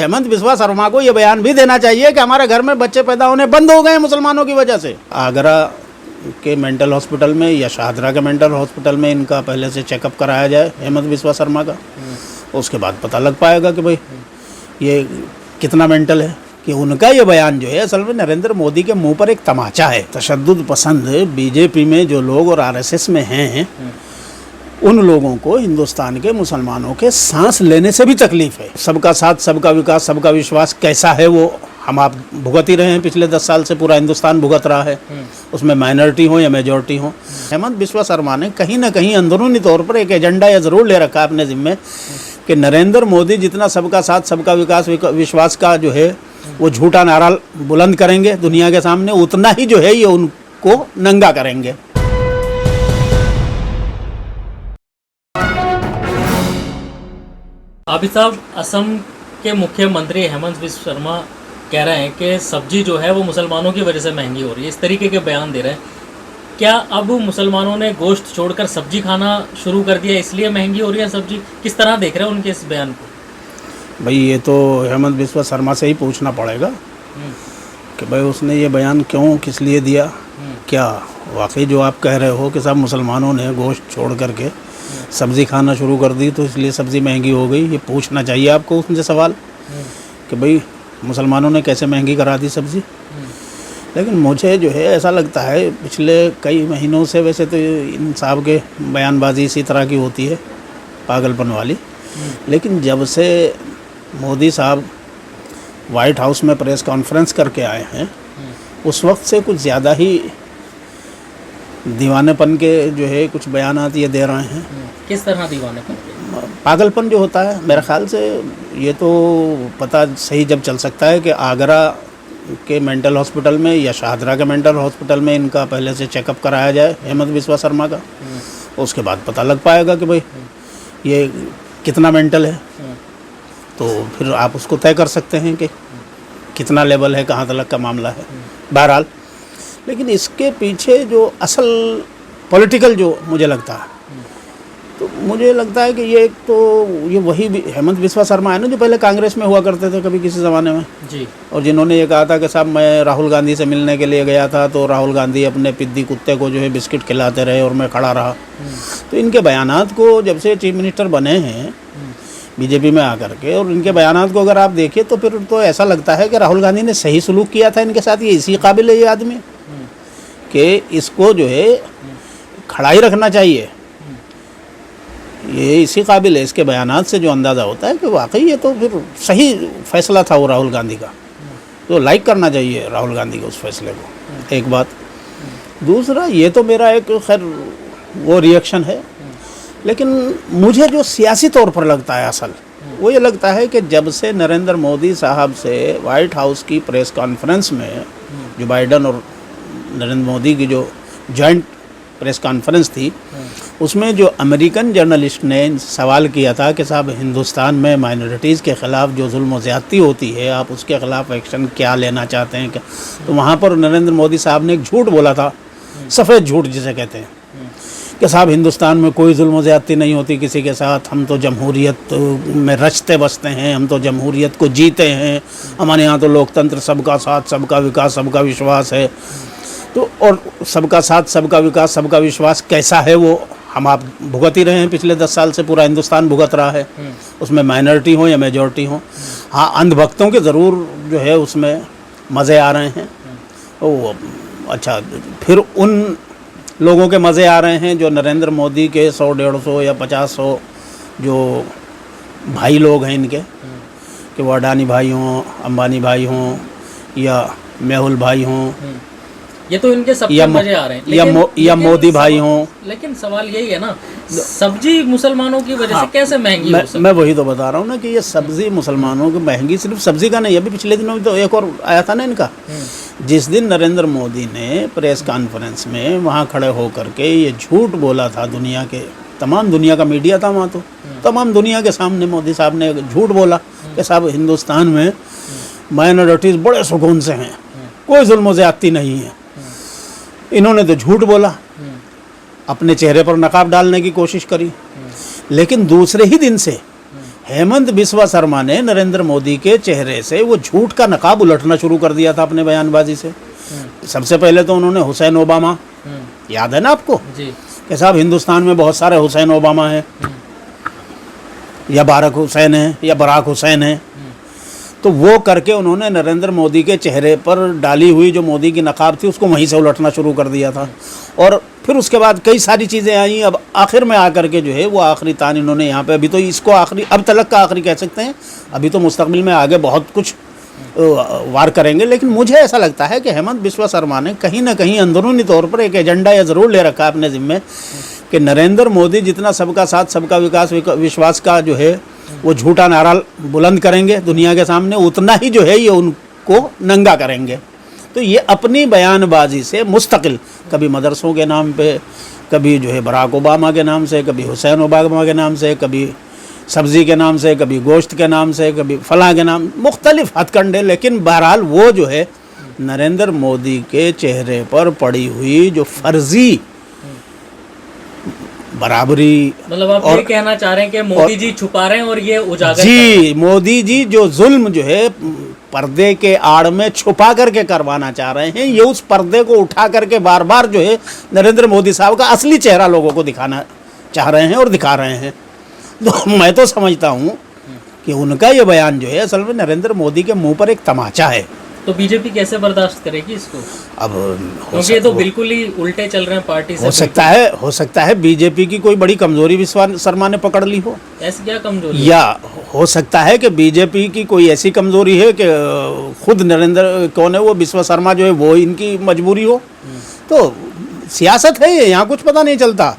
हेमंत बिस्वा शर्मा को ये बयान भी देना चाहिए कि हमारे घर में बच्चे पैदा होने बंद हो गए मुसलमानों की वजह से। आगरा के मेंटल हॉस्पिटल में या शाहदरा के मेंटल हॉस्पिटल में इनका पहले से चेकअप कराया जाए हेमंत बिस्वा शर्मा का, उसके बाद पता लग पाएगा कि भाई ये कितना मेंटल है। कि उनका ये बयान जो है असल में नरेंद्र मोदी के मुंह पर एक तमाचा है। तशद्दुद पसंद बीजेपी में जो लोग और आरएसएस में हैं, उन लोगों को हिंदुस्तान के मुसलमानों के सांस लेने से भी तकलीफ है। सबका साथ, सबका विकास, सबका विश्वास कैसा है वो हम आप भुगत ही रहे हैं। पिछले 10 साल से पूरा हिंदुस्तान भुगत रहा है, उसमें माइनॉरिटी हो या मेजॉरिटी हो। हेमंत बिस्वा शर्मा ने कहीं ना कहीं अंदरूनी तौर पर एक एजेंडा या ज़रूर ले रखा है अपने जिम्मे कि नरेंद्र मोदी जितना सबका साथ, सबका विकास, विश्वास का जो है वो झूठा नारा बुलंद करेंगे दुनिया के सामने, उतना ही जो है ये उनको नंगा करेंगे। अभी साहब, असम के मुख्यमंत्री हेमंत बिस्वा शर्मा कह रहे हैं कि सब्जी जो है वो मुसलमानों की वजह से महंगी हो रही है, इस तरीके के बयान दे रहे हैं। क्या अब मुसलमानों ने गोश्त छोड़कर सब्जी खाना शुरू कर दिया इसलिए महंगी हो रही है सब्जी? किस तरह देख रहे हैं उनके इस बयान को? भाई ये तो हेमंत बिस्वा शर्मा से ही पूछना पड़ेगा कि भाई उसने ये बयान क्यों, किस लिए दिया। क्या वाकई जो आप कह रहे हो कि सब मुसलमानों ने गोश्त छोड़ करके सब्ज़ी खाना शुरू कर दी तो इसलिए सब्ज़ी महंगी हो गई? ये पूछना चाहिए आपको उनसे सवाल कि भाई मुसलमानों ने कैसे महंगी करा दी सब्ज़ी। लेकिन मुझे जो है ऐसा लगता है पिछले कई महीनों से, वैसे तो इन साहब के बयानबाजी इसी तरह की होती है, पागलपन वाली, लेकिन जब से मोदी साहब वाइट हाउस में प्रेस कॉन्फ्रेंस करके आए हैं उस वक्त से कुछ ज़्यादा ही दीवानेपन के जो है कुछ बयानात ये दे रहे हैं। किस तरह दीवानेपन? पागलपन जो होता है मेरे ख्याल से ये तो पता सही जब चल सकता है कि आगरा के मेंटल हॉस्पिटल में या शाहदरा के मेंटल हॉस्पिटल में इनका पहले से चेकअप कराया जाए हेमंत बिस्वा शर्मा का, उसके बाद पता लग पाएगा कि भाई ये कितना मेंटल है। तो फिर आप उसको तय कर सकते हैं कि कितना लेवल है, कहाँ तक का मामला है। बहरहाल, लेकिन इसके पीछे जो असल पॉलिटिकल जो मुझे लगता है, तो मुझे लगता है कि ये एक तो ये वही हेमंत बिस्वा शर्मा है ना जो पहले कांग्रेस में हुआ करते थे कभी किसी ज़माने में जी, और जिन्होंने ये कहा था कि साहब मैं राहुल गांधी से मिलने के लिए गया था तो राहुल गांधी अपने पिद्दी कुत्ते को जो है बिस्किट खिलाते रहे और मैं खड़ा रहा। तो इनके बयानात को जब से चीफ मिनिस्टर बने हैं बीजेपी में आकर के, और इनके बयानात को अगर आप देखिए तो फिर तो ऐसा लगता है कि राहुल गांधी ने सही सलूक किया था इनके साथ। ये इसी काबिल है ये आदमी कि इसको जो है खड़ा ही रखना चाहिए, ये इसी काबिल है। इसके बयानात से जो अंदाज़ा होता है कि वाकई ये तो फिर सही फैसला था वो राहुल गांधी का, तो लाइक करना चाहिए राहुल गांधी के उस फैसले को। एक बात। दूसरा, ये तो मेरा एक खैर वो रिएक्शन है, लेकिन मुझे जो सियासी तौर पर लगता है असल वो ये लगता है कि जब से नरेंद्र मोदी साहब से वाइट हाउस की प्रेस कॉन्फ्रेंस में जो बाइडन और नरेंद्र मोदी की जो जॉइंट प्रेस कॉन्फ्रेंस थी उसमें जो अमेरिकन जर्नलिस्ट ने सवाल किया था कि साहब हिंदुस्तान में माइनॉरिटीज़ के ख़िलाफ़ जो जुल्म ज़्यादती होती है आप उसके ख़िलाफ़ एक्शन क्या लेना चाहते हैं क्या, तो वहाँ पर नरेंद्र मोदी साहब ने एक झूठ बोला था, सफ़ेद झूठ जिसे कहते हैं, कि साहब हिंदुस्तान में कोई जुल्म ज़्यादती नहीं होती किसी के साथ, हम तो जमहूरियत में रचते बसते हैं, हम तो जमहूरियत को जीते हैं, हमारे यहाँ तो लोकतंत्र, सबका साथ, सबका विकास, सबका विश्वास है। तो और सबका साथ, सबका विकास, सबका विश्वास कैसा है वो हम आप भुगत ही रहे हैं। पिछले 10 साल से पूरा हिंदुस्तान भुगत रहा है, उसमें माइनॉरिटी हो या मेजॉरिटी हो। हाँ, अंधभक्तों के ज़रूर जो है उसमें मज़े आ रहे हैं। ओ अच्छा, फिर उन लोगों के मज़े आ रहे हैं जो नरेंद्र मोदी के 100, 150 या 50 जो भाई लोग हैं इनके, कि वो अडानी भाई हों, अंबानी भाई हों या मेहुल भाई हों, ये तो इनके सबके मजे आ रहे हैं, या मोदी भाई हों। लेकिन सवाल यही है ना, सब्जी मुसलमानों की वजह से कैसे महंगी हो सकती है? मैं वही तो बता रहा हूँ ना कि ये सब्जी मुसलमानों की महंगी सिर्फ सब्जी का नहीं है। अभी पिछले दिनों में तो एक और आया था ना इनका, जिस दिन नरेंद्र मोदी ने प्रेस कॉन्फ्रेंस में वहाँ खड़े होकर के ये झूठ बोला था, दुनिया के तमाम दुनिया का मीडिया था वहाँ, तो तमाम दुनिया के सामने मोदी साहब ने झूठ बोला कि साहब हिंदुस्तान में माइनॉरिटीज़ बड़े सुकून से हैं, कोई जुल्म ज़्यादती नहीं है। इन्होंने तो झूठ बोला, अपने चेहरे पर नकाब डालने की कोशिश करी, लेकिन दूसरे ही दिन से हेमंत बिस्वा शर्मा ने नरेंद्र मोदी के चेहरे से वो झूठ का नकाब उलटना शुरू कर दिया था अपने बयानबाजी से। सबसे पहले तो उन्होंने हुसैन ओबामा, याद है ना आपको, जी कि साहब हिंदुस्तान में बहुत सारे हुसैन ओबामा हैं, या बारक हुसैन है, या बराक हुसैन है, तो वो करके उन्होंने नरेंद्र मोदी के चेहरे पर डाली हुई जो मोदी की नकाब थी उसको वहीं से उलटना शुरू कर दिया था। और फिर उसके बाद कई सारी चीज़ें आई। अब आखिर में आकर के जो है वो आखिरी तान इन्होंने यहाँ पे, अभी तो इसको आखिरी, अब तलक का आखिरी कह सकते हैं, अभी तो मुस्तकबिल में आगे बहुत कुछ वार करेंगे। लेकिन मुझे ऐसा लगता है कि हेमंत बिस्वा शर्मा ने कहीं ना कहीं अंदरूनी तौर पर एक एजेंडा या ज़रूर ले रखा है अपने ज़िम्मे कि नरेंद्र मोदी जितना सबका साथ सबका विकास विश्वास का जो है वो झूठा नारा बुलंद करेंगे दुनिया के सामने, उतना ही जो है ये उनको नंगा करेंगे। तो ये अपनी बयानबाजी से मुस्तकिल, कभी मदरसों के नाम पे, कभी जो है बराक ओबामा के नाम से, कभी हुसैन ओबामा के नाम से, कभी सब्ज़ी के नाम से, कभी गोश्त के नाम से, कभी फलां के नाम, मुख्तलिफ हथकंडे, लेकिन बहरहाल वो जो है नरेंद्र मोदी के चेहरे पर पड़ी हुई जो फर्जी बराबरी, मतलब आप ये कहना चाह रहे हैं कि मोदी जी छुपा रहे हैं और ये उजागर जी, मोदी जी जो जुल्म जो है पर्दे के आड़ में छुपा करके करवाना चाह रहे हैं, ये उस पर्दे को उठा करके बार बार जो है नरेंद्र मोदी साहब का असली चेहरा लोगों को दिखाना चाह रहे हैं और दिखा रहे हैं। तो मैं तो समझता हूँ कि उनका ये बयान जो है असल में नरेंद्र मोदी के मुंह पर एक तमाचा है। तो बीजेपी कैसे बर्दाश्त करेगी इसको? अब क्योंकि ये तो बिल्कुल ही उल्टे चल रहे हैं पार्टी से। हो सकता है बीजेपी की कोई बड़ी कमजोरी बिस्वा शर्मा ने पकड़ ली हो। ऐसी क्या कमजोरी? या हो सकता है कि बीजेपी की कोई ऐसी कमजोरी है कि खुद नरेंद्र कौन है वो बिस्वा शर्मा जो है वो इनकी मजबूरी हो। तो सियासत है ये, यहाँ कुछ पता नहीं चलता।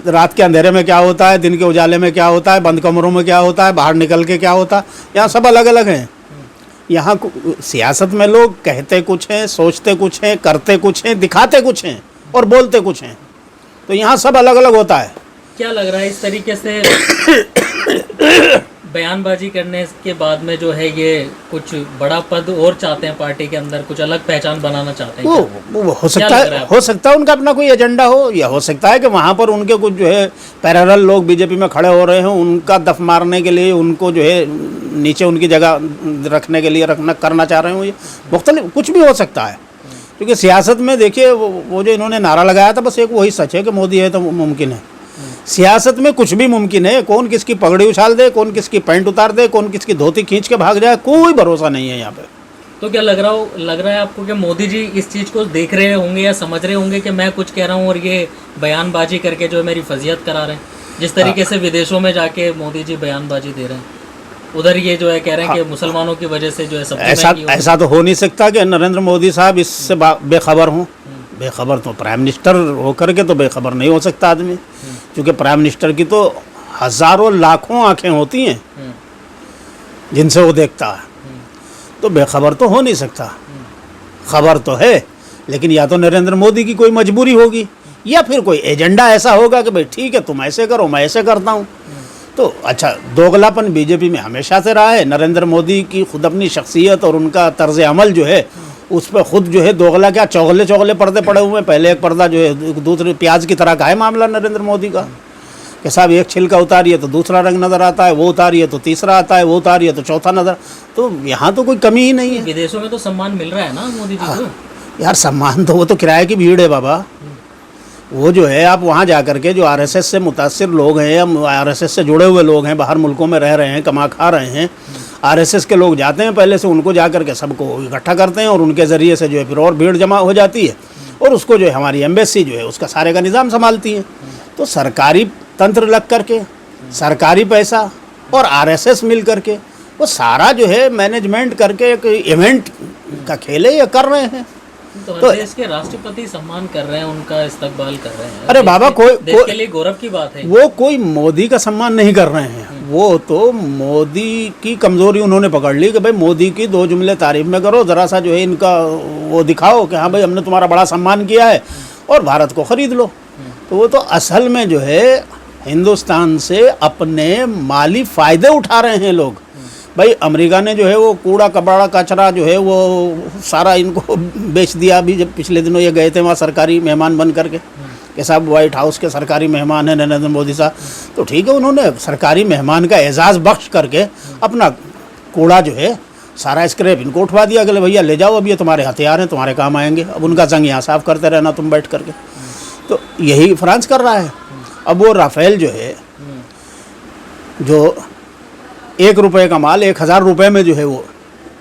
रात के अंधेरे में क्या होता है, दिन के उजाले में क्या होता है, बंद कमरों में क्या होता है, बाहर निकल के क्या होता है, यहाँ सब अलग अलग हैं। यहाँ सियासत में लोग कहते कुछ हैं, सोचते कुछ हैं, करते कुछ हैं, दिखाते कुछ हैं और बोलते कुछ हैं। तो यहाँ सब अलग अलग होता है। क्या लग रहा है इस तरीके से बयानबाजी करने के बाद में जो है ये कुछ बड़ा पद और चाहते हैं पार्टी के अंदर, कुछ अलग पहचान बनाना चाहते हैं? वो हो सकता है उनका अपना कोई एजेंडा हो, या हो सकता है कि वहाँ पर उनके कुछ जो है पैरेलल लोग बीजेपी में खड़े हो रहे हैं, उनका दफ मारने के लिए, उनको जो है नीचे उनकी जगह रखने के लिए करना चाह रहे हो। ये मुख्तलिफ कुछ भी हो सकता है, क्योंकि सियासत में देखिए वो जो इन्होंने नारा लगाया था बस एक वही सच है कि मोदी है तो मुमकिन है। सियासत में कुछ भी मुमकिन है, कौन किसकी पगड़ी उछाल दे, कौन किसकी पैंट उतार दे, कौन किसकी धोती खींच के भाग जाए, कोई भरोसा नहीं है यहाँ पे। तो क्या लग रहा है आपको कि मोदी जी इस चीज़ को देख रहे होंगे या समझ रहे होंगे कि मैं कुछ कह रहा हूँ और ये बयानबाजी करके जो है मेरी फजीहत करा रहे हैं? जिस तरीके से विदेशों में जाके मोदी जी बयानबाजी दे रहे हैं, उधर ये जो है कह रहे हैं कि मुसलमानों की वजह से जो है ऐसा तो हो नहीं सकता कि नरेंद्र मोदी साहब इससे बेखबर हों। बेखबर तो प्राइम मिनिस्टर होकर के तो बेखबर नहीं हो सकता आदमी, क्योंकि प्राइम मिनिस्टर की तो हज़ारों लाखों आंखें होती हैं जिनसे वो देखता है, तो बेखबर तो हो नहीं सकता। खबर तो है, लेकिन या तो नरेंद्र मोदी की कोई मजबूरी होगी या फिर कोई एजेंडा ऐसा होगा कि भाई ठीक है तुम ऐसे करो मैं ऐसे करता हूँ। तो अच्छा, दोगलापन बीजेपी में हमेशा से रहा है। नरेंद्र मोदी की खुद अपनी शख्सियत और उनका तर्ज अमल जो है उस पर खुद जो है दोगला क्या चौगले पर्दे पड़े हुए हैं। पहले एक पर्दा जो है दूसरे प्याज की तरह का है मामला नरेंद्र मोदी का, कि साहब एक छिलका उतारिए तो दूसरा रंग नज़र आता है, वो उतारिए तो तीसरा आता है, वो उतारिए तो चौथा नज़र। तो यहाँ तो कोई कमी ही नहीं है। विदेशों में तो सम्मान मिल रहा है ना मोदी जी को? यार सम्मान तो वो तो किराए की भीड़ है बाबा। वो जो है आप वहाँ जा कर के जो आरएसएस से मुतासिर लोग हैं या आरएसएस से जुड़े हुए लोग हैं, बाहर मुल्कों में रह रहे हैं, कमा खा रहे हैं, आरएसएस के लोग जाते हैं पहले से, उनको जा कर के सबको इकट्ठा करते हैं और उनके ज़रिए से जो है फिर और भीड़ जमा हो जाती है और उसको जो है हमारी एम्बेसी जो है उसका सारे का निज़ाम संभालती है। तो सरकारी तंत्र लग करके, सरकारी पैसा और आरएसएस मिल करके वो सारा जो है मैनेजमेंट करके एक इवेंट का खेल है ये कर रहे हैं। तो देश के राष्ट्रपति सम्मान कर रहे हैं, उनका इस्तकबाल कर रहे हैं। अरे बाबा देश के लिए गौरव की बात है। वो कोई मोदी का सम्मान नहीं कर रहे हैं, वो तो मोदी की कमजोरी उन्होंने पकड़ ली कि भाई मोदी की दो जुमले तारीफ में करो, ज़रा सा जो है इनका वो दिखाओ कि हाँ भाई हमने तुम्हारा बड़ा सम्मान किया है और भारत को ख़रीद लो। तो वो तो असल में जो है हिंदुस्तान से अपने माली फ़ायदे उठा रहे हैं लोग। भाई अमेरिका ने जो है वो कूड़ा कबाड़ा कचरा जो है वो सारा इनको बेच दिया। अभी जब पिछले दिनों ये गए थे वहाँ सरकारी मेहमान बन करके, कि साहब वाइट हाउस के सरकारी मेहमान हैं नरेंद्र मोदी साहब, तो ठीक है, उन्होंने सरकारी मेहमान का एजाज़ बख्श करके अपना कूड़ा जो है सारा स्क्रैप इनको उठवा दिया कि भैया ले जाओ, अब ये तुम्हारे हथियार हैं, तुम्हारे काम आएंगे, अब उनका जंग यहाँ साफ करते रहना तुम बैठ करके। तो यही फ्रांस कर रहा है। अब वो राफेल जो है, जो 1 रुपये का माल 1000 रुपये में जो है वो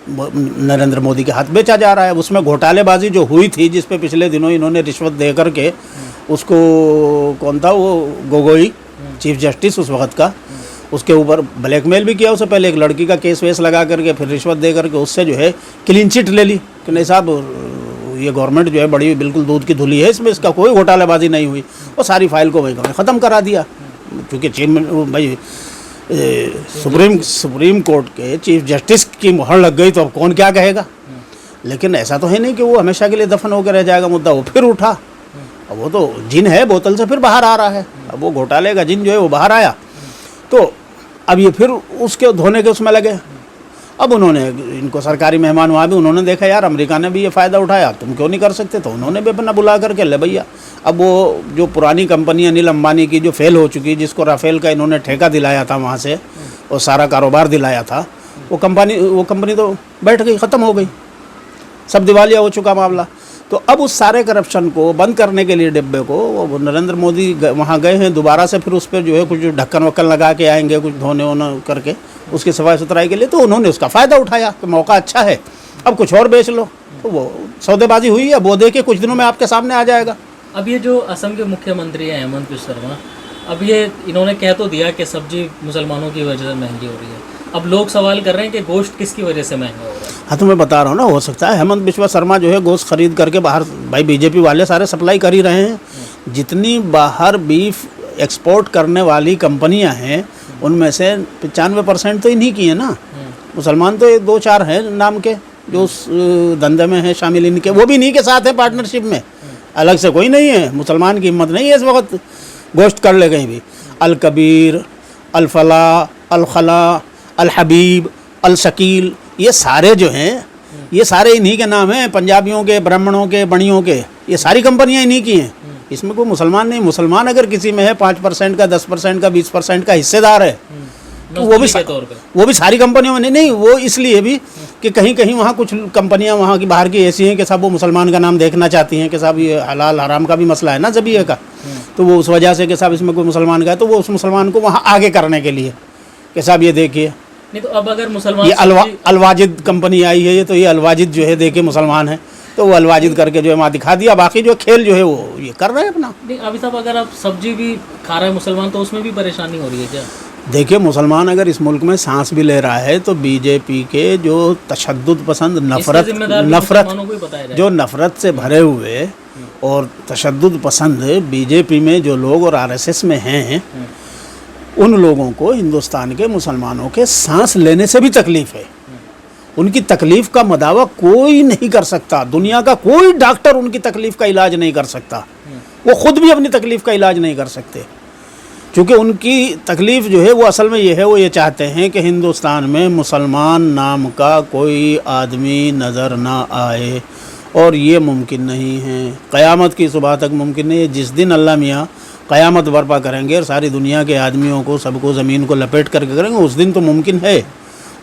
नरेंद्र मोदी के हाथ बेचा जा रहा है। उसमें घोटालेबाजी जो हुई थी, जिस पे पिछले दिनों इन्होंने रिश्वत दे करके उसको, कौन था वो, गोगोई चीफ जस्टिस उस वक्त का, उसके ऊपर ब्लैकमेल भी किया। उससे पहले एक लड़की का केस वेस लगा करके फिर रिश्वत दे करके उससे जो है क्लीन चिट ले ली कि नहीं साहब ये गवर्नमेंट जो है बड़ी बिल्कुल दूध की धुली है, इसमें इसका कोई घोटालेबाजी नहीं हुई, और सारी फाइल को वही ख़त्म करा दिया। क्योंकि भाई सुप्रीम कोर्ट के चीफ जस्टिस की मुहर लग गई तो अब कौन क्या कहेगा। लेकिन ऐसा तो है नहीं कि वो हमेशा के लिए दफन होकर रह जाएगा मुद्दा। वो फिर उठा, अब वो तो जिन है बोतल से फिर बाहर आ रहा है। अब वो घोटाले का जिन जो है वो बाहर आया, तो अब ये फिर उसके धोने के उसमें लगे। अब उन्होंने इनको सरकारी मेहमान वहाँ भी उन्होंने देखा यार अमेरिका ने भी ये फ़ायदा उठाया, तुम क्यों नहीं कर सकते, तो उन्होंने भी अपना बुला करके ले भैया। अब वो जो पुरानी कंपनी अनिल अंबानी की जो फेल हो चुकी, जिसको राफेल का इन्होंने ठेका दिलाया था वहाँ से और सारा कारोबार दिलाया था, वो कंपनी तो बैठ गई, ख़त्म हो गई, सब दिवालिया हो चुका मामला। तो अब उस सारे करप्शन को बंद करने के लिए डिब्बे को वो नरेंद्र मोदी वहाँ गए हैं दोबारा से, फिर उस पर जो है कुछ ढक्कन वक्कन लगा के आएंगे, कुछ धोने वोने करके उसकी सफाई सुथराई के लिए। तो उन्होंने उसका फ़ायदा उठाया कि मौका अच्छा है, अब कुछ और बेच लो। तो वो सौदेबाजी हुई है, वो देखिए कुछ दिनों में आपके सामने आ जाएगा। अब ये जो असम के मुख्यमंत्री हैं हेमंत बिस्वा शर्मा, अब ये इन्होंने कह तो दिया कि सब्जी मुसलमानों की वजह से महंगी हो रही है। अब लोग सवाल कर रहे हैं कि गोश्त किसकी वजह से महंगा हो रहा है। हाँ तो मैं बता रहा हूँ ना, हो सकता है हेमंत बिस्वा शर्मा जो है गोश्त खरीद करके बाहर, भाई बीजेपी वाले सारे सप्लाई कर ही रहे हैं। जितनी बाहर बीफ एक्सपोर्ट करने वाली कंपनियां हैं उनमें से 95% तो इन्हीं की है ना। मुसलमान तो 2-4 हैं नाम के जो उस धंधे में हैं शामिल, इनके वो भी इन्हीं के साथ है पार्टनरशिप में, अलग से कोई नहीं है। मुसलमान की हिम्मत नहीं है इस वक्त गोश्त कर ले कहीं भी। अल कबीर, अल फला, अल खला, अल हबीब, अल शकील, ये सारे जो हैं ये सारे इन्हीं के नाम हैं, पंजाबियों के, ब्राह्मणों के, बणियों के, ये सारी कंपनियां इन्हीं की हैं। इसमें कोई मुसलमान नहीं। मुसलमान अगर किसी में है 5% का, 10% का, 20% का हिस्सेदार है तो वो भी सारी कंपनियों में नहीं, वो इसलिए भी कि कहीं कहीं वहाँ कुछ कंपनियां वहाँ की बाहर की ऐसी हैं कि साहब वो मुसलमान का नाम देखना चाहती हैं कि साहब ये हलाल हराम का भी मसला है ना ज़बीहे का, तो वो उस वजह से कि साहब इसमें कोई मुसलमान का है तो वो उस मुसलमान को वहाँ आगे करने के लिए कि साहब ये देखिए। नहीं तो अब अगर मुसलमान, ये अलवाजिद कंपनी आई है, ये तो ये अलवाजिद जो है देखिए मुसलमान है तो वो अलवाजिद करके जो है वहाँ दिखा दिया। बाकी जो खेल जो है वो ये कर रहे हैं अपना। नहीं अभी साहब अगर आप सब्जी भी खा रहे हैं मुसलमान तो उसमें भी परेशानी हो रही है क्या? देखिए मुसलमान अगर इस मुल्क में सांस भी ले रहा है तो बीजेपी के जो तशद्दुद पसंद नफ़रत से भरे हुए और तशद्दुद पसंद बीजेपी में जो लोग और आरएसएस में हैं, उन लोगों को हिंदुस्तान के मुसलमानों के सांस लेने से भी तकलीफ़ है। उनकी तकलीफ़ का मदावा कोई नहीं कर सकता, दुनिया का कोई डॉक्टर उनकी तकलीफ़ का इलाज नहीं कर सकता, वो ख़ुद भी अपनी तकलीफ़ का इलाज नहीं कर सकते। क्योंकि उनकी तकलीफ़ जो है वो असल में ये है, वो ये चाहते हैं कि हिंदुस्तान में मुसलमान नाम का कोई आदमी नज़र ना आए, और ये मुमकिन नहीं है, क़यामत की सुबह तक मुमकिन नहीं है। जिस दिन अल्लाह मियाँ क़यामत बर्पा करेंगे और सारी दुनिया के आदमियों को सबको ज़मीन को लपेट करके करेंगे, उस दिन तो मुमकिन है,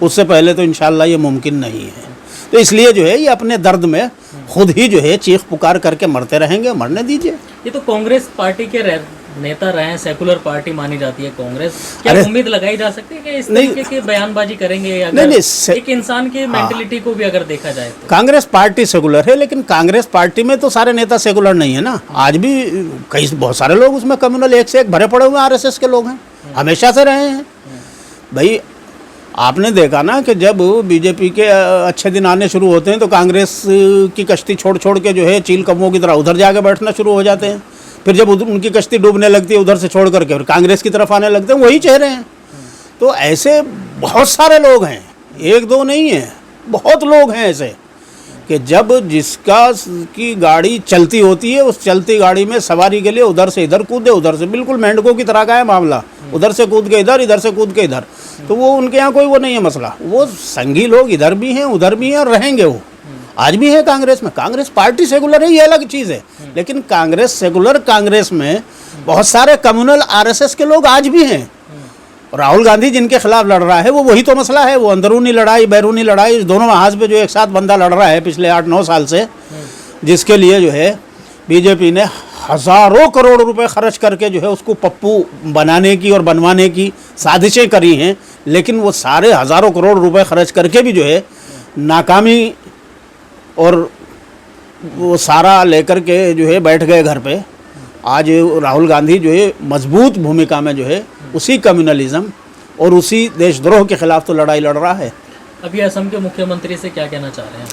उससे पहले तो इंशाअल्लाह ये मुमकिन नहीं है। तो इसलिए जो है ये अपने दर्द में खुद ही जो है चीख पुकार करके मरते रहेंगे, मरने दीजिए। ये तो कांग्रेस पार्टी के नेता रहे हैं, सेकुलर पार्टी मानी जाती है कांग्रेस, क्या उम्मीद लगाई जा सकती है कि इस तरीके की बयानबाजी करेंगे? अगर एक इंसान की मेंटलिटी को भी अगर देखा जाए तो कांग्रेस पार्टी सेकुलर है, लेकिन कांग्रेस पार्टी में तो सारे नेता सेकुलर नहीं है ना। आज भी बहुत सारे लोग उसमें कम्युनल एक से एक भरे पड़े हुए आरएसएस के लोग हैं, हमेशा से रहे हैं। भाई आपने देखा ना कि जब बीजेपी के अच्छे दिन आने शुरू होते हैं तो कांग्रेस की कश्ती छोड़ छोड़ के जो है चील कौवों की तरह उधर जाके बैठना शुरू हो जाते हैं। फिर जब उनकी कश्ती डूबने लगती है उधर से छोड़ करके फिर कांग्रेस की तरफ आने लगते हैं, वही चेहरे हैं। तो ऐसे बहुत सारे लोग हैं, एक दो नहीं है, बहुत लोग हैं ऐसे कि जब जिसका की गाड़ी चलती होती है उस चलती गाड़ी में सवारी के लिए उधर से इधर कूदे, उधर से बिल्कुल मेंढकों की तरह का है मामला, उधर से कूद के इधर से कूद के इधर। तो वो उनके यहाँ कोई वो नहीं है मसला, वो संगी लोग इधर भी हैं उधर भी हैं और रहेंगे वो आज भी है कांग्रेस में। कांग्रेस पार्टी सेकुलर है, ये अलग चीज़ है, लेकिन कांग्रेस सेकुलर कांग्रेस में बहुत सारे कम्युनल आरएसएस के लोग आज भी हैं। राहुल गांधी जिनके खिलाफ लड़ रहा है वो वही तो मसला है, वो अंदरूनी लड़ाई बैरूनी लड़ाई दोनों महाज पे जो एक साथ बंदा लड़ रहा है पिछले 8-9 साल से, जिसके लिए जो है बीजेपी ने हज़ारों करोड़ रुपए खर्च करके जो है उसको पप्पू बनाने की और बनवाने की साजिशें करी हैं, लेकिन वो सारे हज़ारों करोड़ रुपए खर्च करके भी जो है नाकामी और वो सारा लेकर के जो है बैठ गए घर पे। आज राहुल गांधी जो है मजबूत भूमिका में जो है उसी कम्युनलिज्म और उसी देशद्रोह के खिलाफ तो लड़ाई लड़ रहा है। अभी असम के मुख्यमंत्री से क्या कहना चाह रहे हैं?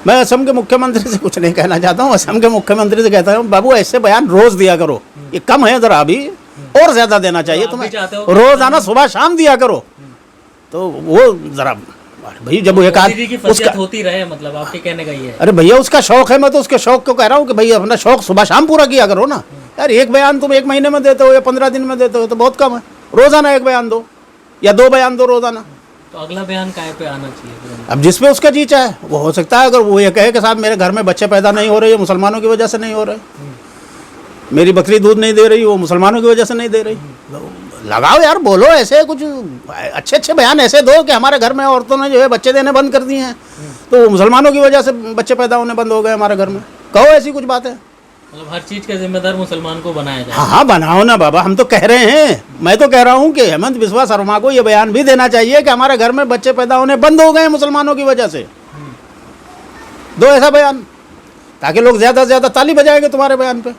मैं असम के मुख्यमंत्री से कुछ नहीं कहना चाहता हूँ। असम के मुख्यमंत्री से कहता हूँ बाबू ऐसे बयान रोज दिया करो, ये कम है ज़रा, अभी और ज़्यादा देना चाहिए तुम्हें, रोज़ाना सुबह शाम दिया करो। तो वो ज़रा भाई जब एक उसका होती रहे, मतलब आपके कहने का ये है। अरे भैया उसका शौक है, मैं तो उसके शौक को कह रहा हूँ कि भाई अपना शौक सुबह शाम पूरा किया करो ना यार। एक बयान तुम 1 महीने में देते हो या 15 दिन में देते हो तो बहुत कम है। रोज़ाना 1 बयान दो या 2 बयान दो रोज़ाना। तो अगला बयान काय पे आना चाहिए? अब जिसपे उसका जी चाहे वो हो सकता है। अगर वो ये कहे कि साहब मेरे घर में बच्चे पैदा नहीं हो रहे, ये मुसलमानों की वजह से नहीं हो रहे, मेरी बकरी दूध नहीं दे रही, वो मुसलमानों की वजह से नहीं दे रही, लगाओ यार, बोलो ऐसे कुछ अच्छे अच्छे बयान ऐसे दो कि हमारे घर में औरतों ने जो है बच्चे देने बंद कर दिए हैं तो वो मुसलमानों की वजह से बच्चे पैदा होने बंद हो गए हमारे घर में। कहो ऐसी कुछ बात है। मतलब हर चीज़ का जिम्मेदार मुसलमान को बनाया जाए। हाँ बनाओ ना बाबा, हम तो कह रहे हैं। मैं तो कह रहा हूँ कि हेमंत बिस्वा शर्मा को ये बयान भी देना चाहिए कि हमारे घर में बच्चे पैदा होने बंद हो गए मुसलमानों की वजह से। दो ऐसा बयान ताकि लोग ज़्यादा से ज़्यादा ताली बजाएंगे तुम्हारे बयान पे।